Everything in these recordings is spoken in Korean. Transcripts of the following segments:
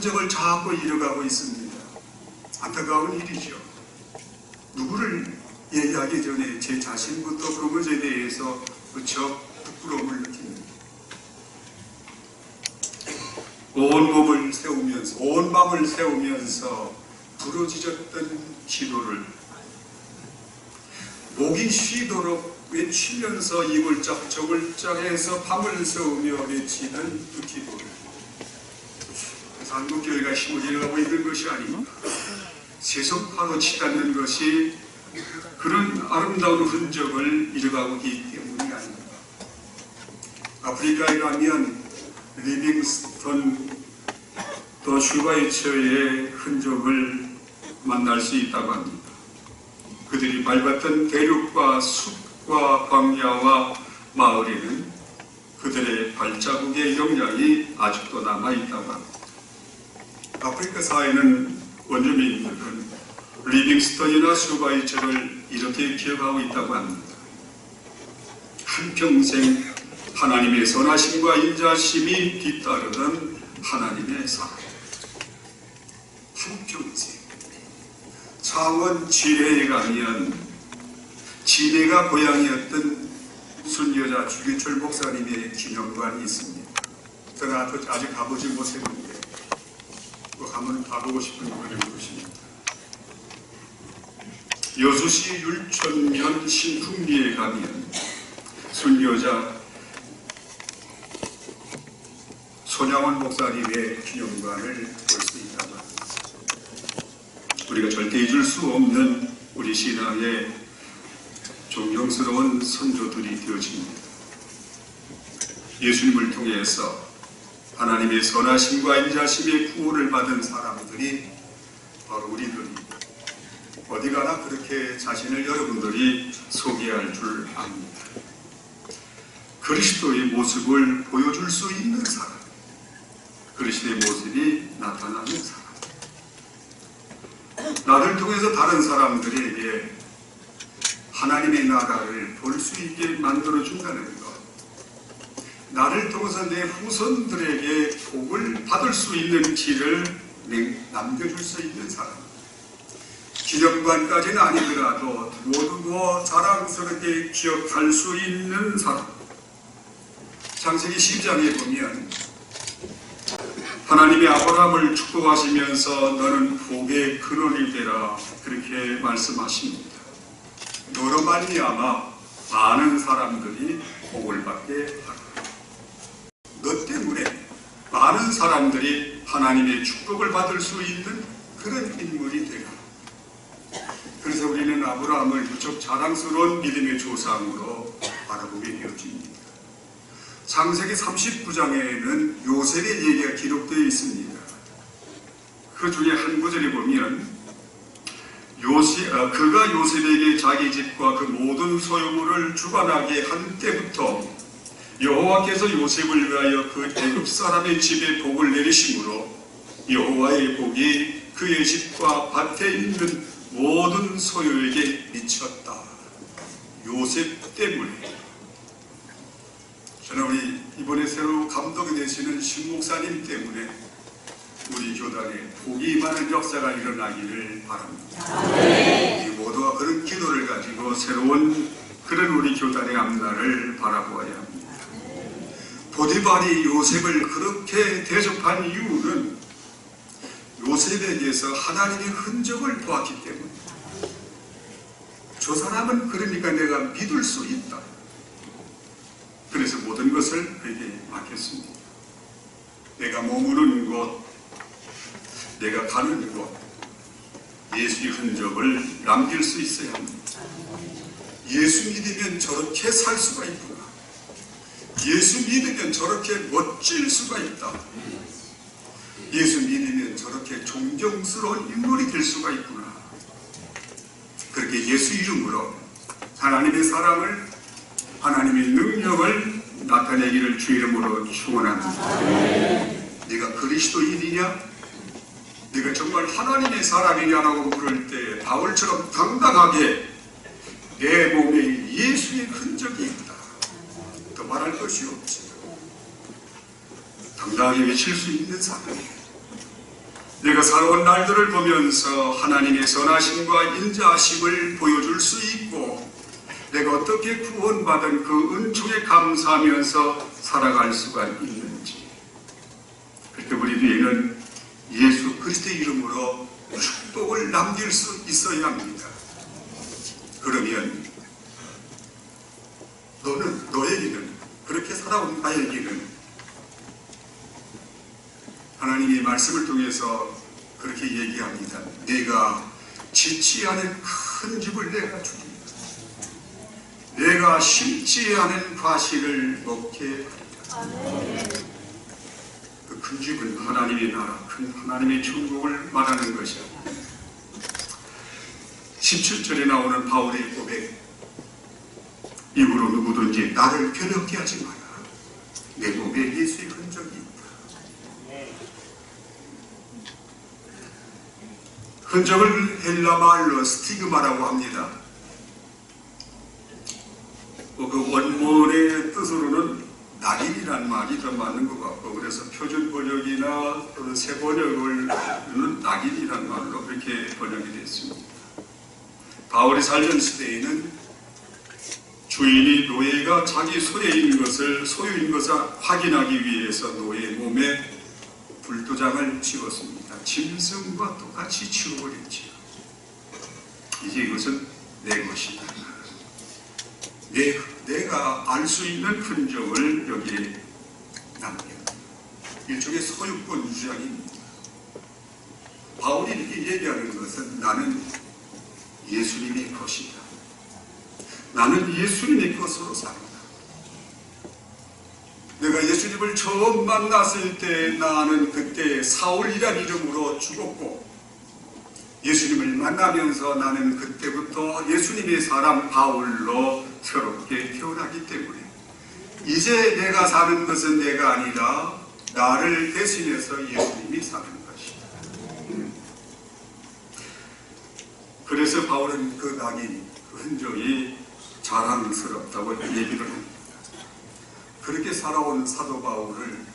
흔적을 자꾸 잃어가고 있습니다. 안타까운 일이죠. 누구를 얘기하기 전에 제 자신부터 그 문제에 대해서 무척 부끄러움을 느낍니다. 온 몸을 세우면서, 온 마음을 세우면서 부러지셨던 기도를 목이 쉬도록 외치면서 이 글짝 저 글짝에서 밤을 세우며 외치는 그 기도를, 그래서 한국교회가 힘을 잃어가고 있는 것이 아닙니다. 세속화로 치닫는 것이 그런 아름다운 흔적을 잃어가고 있기 때문이 아닙니다. 아프리카에 가면 리빙스턴 또 슈바이처의 흔적을 만날 수 있다고 합니다. 그들이 밟았던 대륙과 숲과 광야와 마을에는 그들의 발자국의 영향이 아직도 남아있다고 합니다. 아프리카 사회는 원주민들은 리빙스턴이나 슈바이처를 이렇게 기억하고 있다고 합니다. 한평생 하나님의 선하심과 인자심이 뒤따르던 하나님의 사랑. 한평생. 창원 진해에 가면 진해가 고향이었던 순여자 주기철 목사님의 기념관이 있습니다. 저는 아직 가보지 못했는데 꼭 한번 가보고 싶은 그런 곳입니다. 여수시 율촌면 신풍리에 가면 순여자 손양원 목사님의 기념관을 볼 수 있다고 합니다. 우리가 절대 잊을 수 없는 우리 신앙의 존경스러운 선조들이 되어집니다. 예수님을 통해서 하나님의 선하심과 인자심의 구원을 받은 사람들이 바로 우리들입니다. 어디 가나 그렇게 자신을 여러분들이 소개할 줄 압니다. 그리스도의 모습을 보여줄 수 있는 사람, 그리스도의 모습이 나타나는 사람, 나를 통해서 다른 사람들에게 하나님의 나라를 볼 수 있게 만들어준다는 것, 나를 통해서 내 후손들에게 복을 받을 수 있는 길을 남겨줄 수 있는 사람, 기념관까지는 아니더라도 모두고 자랑스럽게 기억할 수 있는 사람. 창세기 10장에 보면 하나님이 아브라함을 축복하시면서 너는 복의 근원이 되라 그렇게 말씀하십니다. 너로 말미암아 많은 사람들이 복을 받게 하라. 너 때문에 많은 사람들이 하나님의 축복을 받을 수 있는 그런 인물이 되라. 그래서 우리는 아브라함을 무척 자랑스러운 믿음의 조상으로 바라보게 되어집니다. 창세기 39장에는 요셉의 얘기가 기록되어 있습니다. 그 중에 한 구절에 보면 그가 요셉에게 자기 집과 그 모든 소유물을 주관하게 한 때부터 여호와께서 요셉을 위하여 그 애굽 사람의 집에 복을 내리심으로 여호와의 복이 그의 집과 밭에 있는 모든 소유에게 미쳤다. 요셉 때문에. 저는 우리 이번에 새로 감독이 되시는 신 목사님 때문에 우리 교단에 복이 많은 역사가 일어나기를 바랍니다. 우리 모두가 그런 기도를 가지고 새로운 그런 우리 교단의 앞날을 바라보아야 합니다. 보디발이 요셉을 그렇게 대접한 이유는 요셉에게서 하나님의 흔적을 보았기 때문입니다. 저 사람은 그러니까 내가 믿을 수 있다. 그래서 모든 것을 그에게 맡겼습니다. 내가 머무는 곳, 내가 가는 곳, 예수의 흔적을 남길 수 있어야 합니다. 예수 믿으면 저렇게 살 수가 있구나. 예수 믿으면 저렇게 멋질 수가 있다. 예수 믿으면 저렇게 존경스러운 인물이 될 수가 있구나. 그렇게 예수 이름으로 하나님의 사랑을, 하나님의 능력을 나타내기를 주 이름으로 축원합니다. 네가 그리스도인이냐? 네가 정말 하나님의 사람이냐라고 물을 때 바울처럼 당당하게 내 몸에 예수의 흔적이 있다. 더 말할 것이 없지. 당당하게 외칠 수 있는 사람이에요. 내가 살아온 날들을 보면서 하나님의 선하심과 인자하심을 보여줄 수 있고 내가 어떻게 구원받은 그 은총에 감사하면서 살아갈 수가 있는지, 그렇게 우리 뒤에는 예수 그리스도의 이름으로 축복을 남길 수 있어야 합니다. 그러면 너에게는, 그렇게 살아온 나에게는 하나님의 말씀을 통해서 그렇게 얘기합니다. 내가 짓지 않은 큰 집을 내가 주리라. 내가 심지 않은 과실을 먹게 하리라. 그 큰 집은 하나님의 나라, 큰 하나님의 천국을 말하는 것이야. 17절에 나오는 바울의 고백, 이후로 누구든지 나를 괴롭게 하지 마라. 내 몸에 예수의 흔적이 있다. 흔적을 헬라 말로 스티그마라고 합니다. 그 원문의 뜻으로는 낙인이라는 말이 더 맞는 것 같고, 그래서 표준 번역이나 또는 새 번역은 낙인이라는 말로 그렇게 번역이 됐습니다. 바울이 살던 시대에는 주인이 노예가 자기 소유인 것을 확인하기 위해서 노예 몸에 불도장을 찍었습니다. 짐승과 똑같이 치워버렸지요. 이제 이것은 내 것이다. 내가 알 수 있는 흔적을 여기에 남겨. 일종의 소유권 주장입니다. 바울이 이렇게 얘기하는 것은 나는 예수님의 것이다. 나는 예수님의 것으로 산다. 내가 예수님을 처음 만났을 때 나는 그때 사울이란 이름으로 죽었고, 예수님을 만나면서 나는 그때부터 예수님의 사람 바울로 새롭게 태어나기 때문에 이제 내가 사는 것은 내가 아니라 나를 대신해서 예수님이 사는 것이다. 그래서 바울은 그 낙인, 그 흔적이 자랑스럽다고 얘기를 합니다. 그렇게 살아온 사도 바울을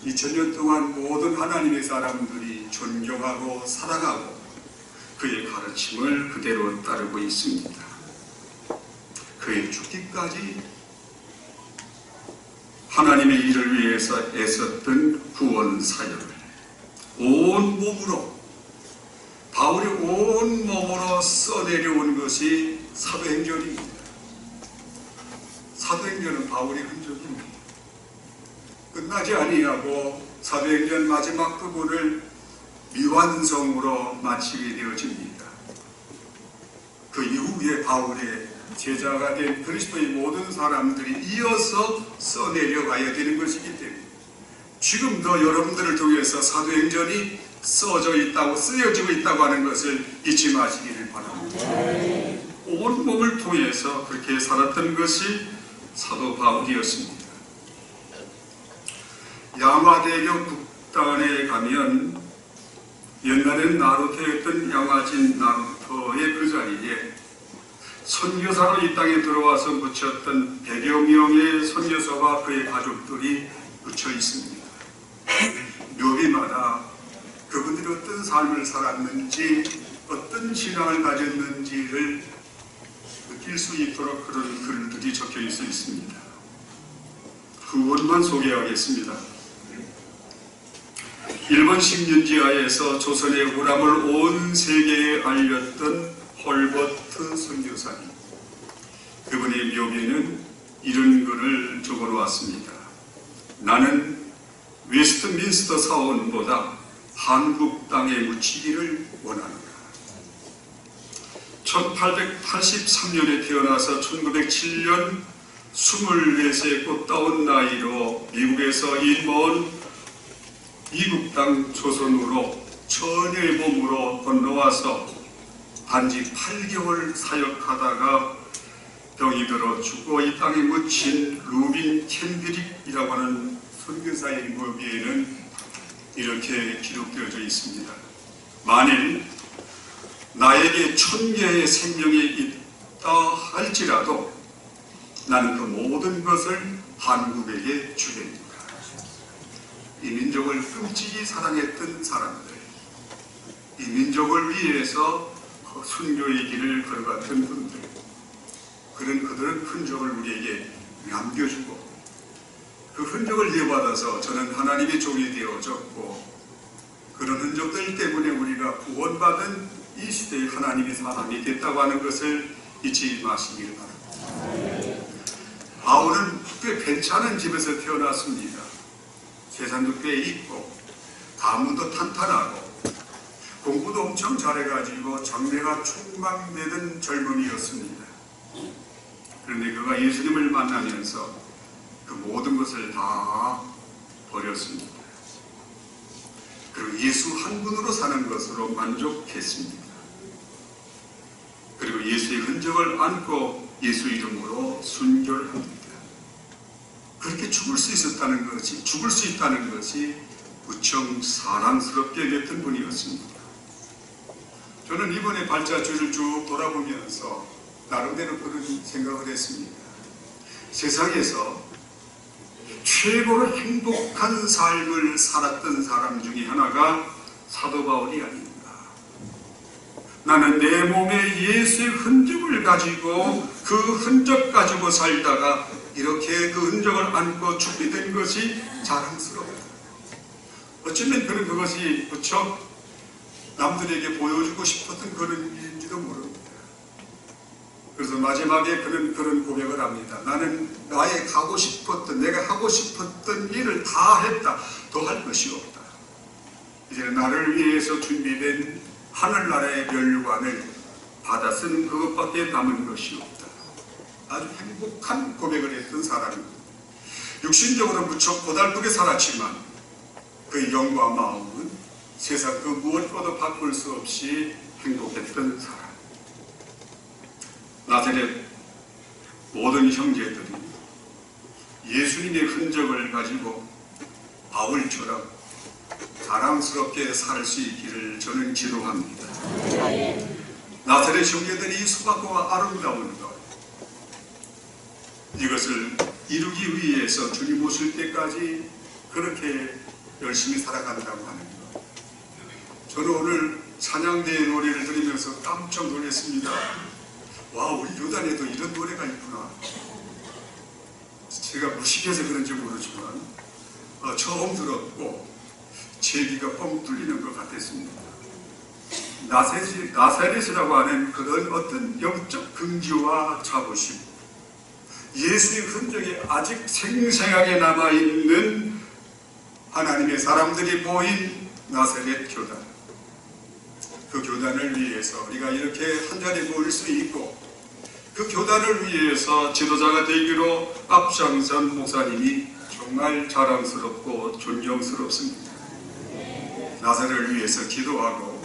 2000년 동안 모든 하나님의 사람들이 존경하고 사랑하고 그의 가르침을 그대로 따르고 있습니다. 그의 죽기까지 하나님의 일을 위해서 애썼던 구원 사역을 온 몸으로, 바울이 온 몸으로 써내려온 것이 사도행전입니다. 사도행전은 바울의 흔적입니다. 끝나지 아니하고 사도행전 마지막 부분을 미완성으로 마치게 되어집니다. 그 이후에 바울의 제자가 된 그리스도의 모든 사람들이 이어서 써내려가야 되는 것이기 때문에 지금도 여러분들을 통해서 사도행전이 써져 있다고, 쓰여지고 있다고 하는 것을 잊지 마시기를 바랍니다. 온 몸을 통해서 그렇게 살았던 것이 사도 바울이었습니다. 야마대교 북단에 가면 옛날에는 나루토였던 양화진 나루토의 그 자리에 선교사로 이 땅에 들어와서 묻혔던 100여 명의 선교사와 그의 가족들이 묻혀 있습니다. 묘비마다 그분들이 어떤 삶을 살았는지, 어떤 신앙을 가졌는지를 느낄 수 있도록 그런 글들이 적혀 있습니다. 후원만 소개하겠습니다. 일본 식민지하에서 조선의 우람을 온 세계에 알렸던 홀버트 선교사님, 그분의 묘비에는 이런 글을 적어놓았습니다. 나는 웨스트민스터 사원보다 한국 땅에 묻히기를 원한다. 1883년에 태어나서 1907년 24세의 꽃다운 나이로 미국에서 이 먼 이국 땅 조선으로 천의 몸으로 건너와서 단지 8개월 사역하다가 병이 들어 죽고 이 땅에 묻힌 루빈 캔드릭이라고 하는 선교사의 묘비에는 이렇게 기록되어져 있습니다. 만일 나에게 1000개의 생명이 있다 할지라도 나는 그 모든 것을 한국에게 주겠다. 이 민족을 끔찍이 사랑했던 사람들, 이 민족을 위해서 순교의 길을 걸어갔던 분들, 그들은 흔적을 우리에게 남겨주고 그 흔적을 이어받아서 저는 하나님의 종이 되어졌고 그런 흔적들 때문에 우리가 구원받은 이 시대의 하나님의 사람이 됐다고 하는 것을 잊지 마시길 바랍니다. 바울은 꽤 괜찮은 집에서 태어났습니다. 재산도 꽤 있고 가문도 탄탄하고 공부도 엄청 잘해가지고 장래가 촉망되던 젊은이였습니다. 그런데 그가 예수님을 만나면서 그 모든 것을 다 버렸습니다. 그리고 예수 한 분으로 사는 것으로 만족했습니다. 그리고 예수의 흔적을 안고 예수 이름으로 순교를 합니다. 그렇게 죽을 수 있다는 것이 무척 사랑스럽게 여겼던 분이었습니다. 저는 이번에 발자취를 쭉 돌아보면서 나름대로 그런 생각을 했습니다. 세상에서 최고로 행복한 삶을 살았던 사람 중에 하나가 사도 바울이 아닌가. 나는 내 몸에 예수의 흔적을 가지고 그 흔적 가지고 살다가 이렇게 그 흔적을 안고 죽게 된 것이 자랑스럽다. 어쩌면 그것이 무척 남들에게 보여주고 싶었던 그런 일인지도 모릅니다. 그래서 마지막에 그런 고백을 합니다. 나는 나의 내가 하고 싶었던 일을 다 했다. 더 할 것이 없다. 이제 나를 위해서 준비된 하늘나라의 멸관을 받아 쓰는 그것밖에 남은 것이 없다. 아주 행복한 고백을 했던 사람입니다. 육신적으로 무척 고달프게 살았지만 그 영과 마음은 세상 그 무엇과도 바꿀 수 없이 행복했던 사람. 나사렛 모든 형제들이 예수님의 흔적을 가지고 바울처럼 자랑스럽게 살 수 있기를 저는 기도합니다. 나사렛 형제들이 소박하고 아름다운 것, 이것을 이루기 위해서 주님 오실 때까지 그렇게 열심히 살아간다고 하는 것. 저는 오늘 찬양대의 노래를 들으면서 깜짝 놀랐습니다. 와, 우리 요단에도 이런 노래가 있구나. 제가 무식해서 그런지 모르지만 처음 들었고 제 귀가 뻥 뚫리는 것 같았습니다. 나사렛이라고 하는 그런 어떤 영적 긍지와 자부심, 예수의 흔적이 아직 생생하게 남아있는 하나님의 사람들이 모인 나사렛 교단, 그 교단을 위해서 우리가 이렇게 한 자리에 모일 수 있고 그 교단을 위해서 지도자가 되기로 앞장선 목사님이 정말 자랑스럽고 존경스럽습니다. 나사렛을 위해서 기도하고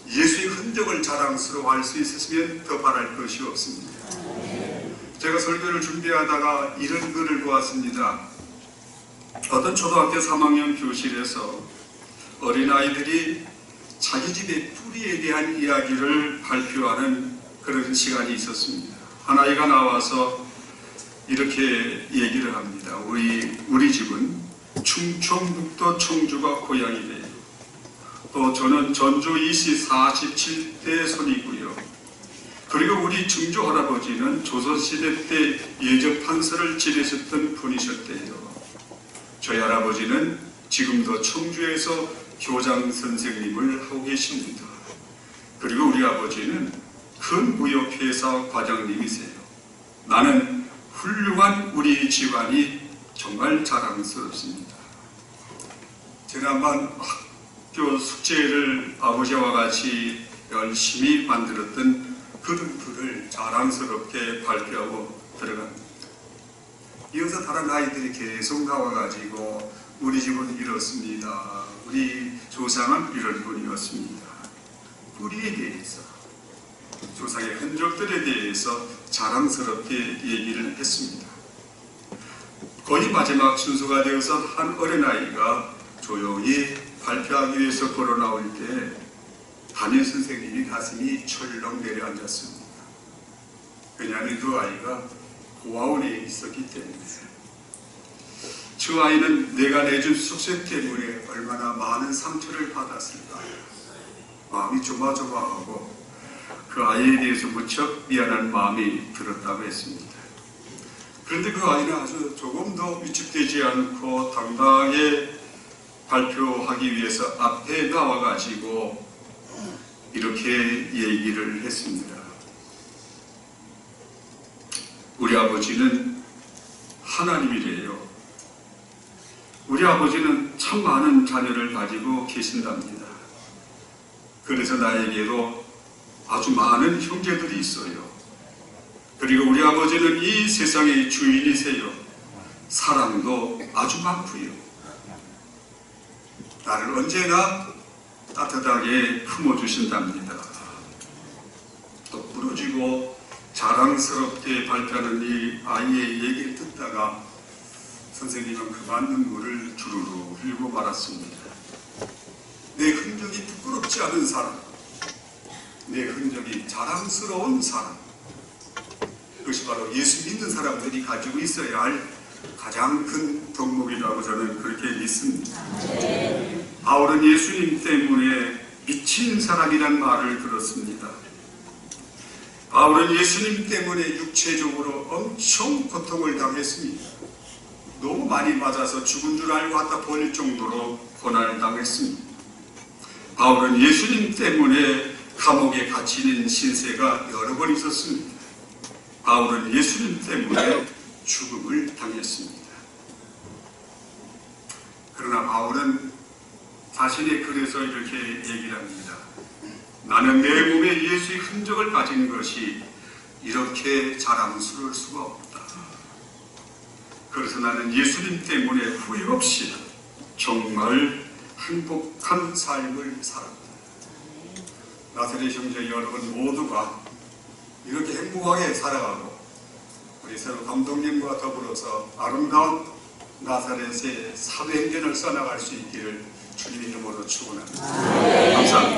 예수의 흔적을 자랑스러워할 수 있었으면 더 바랄 것이 없습니다. 제가 설교를 준비하다가 이런 글을 보았습니다. 어떤 초등학교 3학년 교실에서 어린아이들이 자기 집의 뿌리에 대한 이야기를 발표하는 그런 시간이 있었습니다. 한 아이가 나와서 이렇게 얘기를 합니다. 우리 집은 충청북도 청주가 고향이래요. 또 저는 전주 이씨 47대 손이고요. 그리고 우리 증조 할아버지는 조선시대 때 예적판서를 지내셨던 분이셨대요. 저희 할아버지는 지금도 청주에서 교장 선생님을 하고 계십니다. 그리고 우리 아버지는 큰 무역회사 과장님이세요. 나는 훌륭한 우리 집안이 정말 자랑스럽습니다. 지난번 학교 숙제를 아버지와 같이 열심히 만들었던 그런 글을 자랑스럽게 발표하고 들어갑니다. 이어서 다른 아이들이 계속 나와가지고 우리 집은 이렇습니다. 우리 조상은 이런 분이었습니다. 뿌리에 대해서, 조상의 흔적들에 대해서 자랑스럽게 얘기를 했습니다. 거의 마지막 순서가 되어서 한 어린아이가 조용히 발표하기 위해서 걸어 나올 때 담임 선생님이 가슴이 철렁 내려앉았습니다. 왜냐하면 그 아이가 고아원에 있었기 때문에. 저 아이는 내가 내준 숙제 때문에 얼마나 많은 상처를 받았을까. 마음이 조마조마하고 그 아이에 대해서 무척 미안한 마음이 들었다고 했습니다. 그런데 그 아이는 아주 조금도 위축되지 않고 당당하게 발표하기 위해서 앞에 나와가지고 이렇게 얘기를 했습니다. 우리 아버지는 하나님이래요. 우리 아버지는 참 많은 자녀를 가지고 계신답니다. 그래서 나에게도 아주 많은 형제들이 있어요. 그리고 우리 아버지는 이 세상의 주인이세요. 사랑도 아주 많고요. 나를 언제나 따뜻하게 품어주신답니다. 또 부러지고 자랑스럽게 발표하는 이 아이의 얘기를 듣다가 선생님은 그만 눈물을 주르르 흘리고 말았습니다. 내 흔적이 부끄럽지 않은 사람, 내 흔적이 자랑스러운 사람, 그것이 바로 예수 믿는 사람들이 가지고 있어야 할 가장 큰 덕목이라고 저는 그렇게 믿습니다. 바울은 예수님 때문에 미친 사람이란 말을 들었습니다. 바울은 예수님 때문에 육체적으로 엄청 고통을 당했습니다. 너무 많이 맞아서 죽은 줄 알고 갖다 버릴 정도로 고난을 당했습니다. 바울은 예수님 때문에 감옥에 갇히는 신세가 여러 번 있었습니다. 바울은 예수님 때문에 죽음을 당했습니다. 그러나 바울은 자신의 글에서 이렇게 얘기를 합니다. 나는 내 몸에 예수의 흔적을 가진 것이 이렇게 자랑스러울 수가 없다. 그래서 나는 예수님 때문에 후회 없이 정말 행복한 삶을 살았다. 나사렛 형제 여러분 모두가 이렇게 행복하게 살아가고 우리 새로 감독님과 더불어서 아름다운 나사렛의 사도행전을 써나갈 수 있기를 주님의 이름으로 축원합니다. 감사합니다.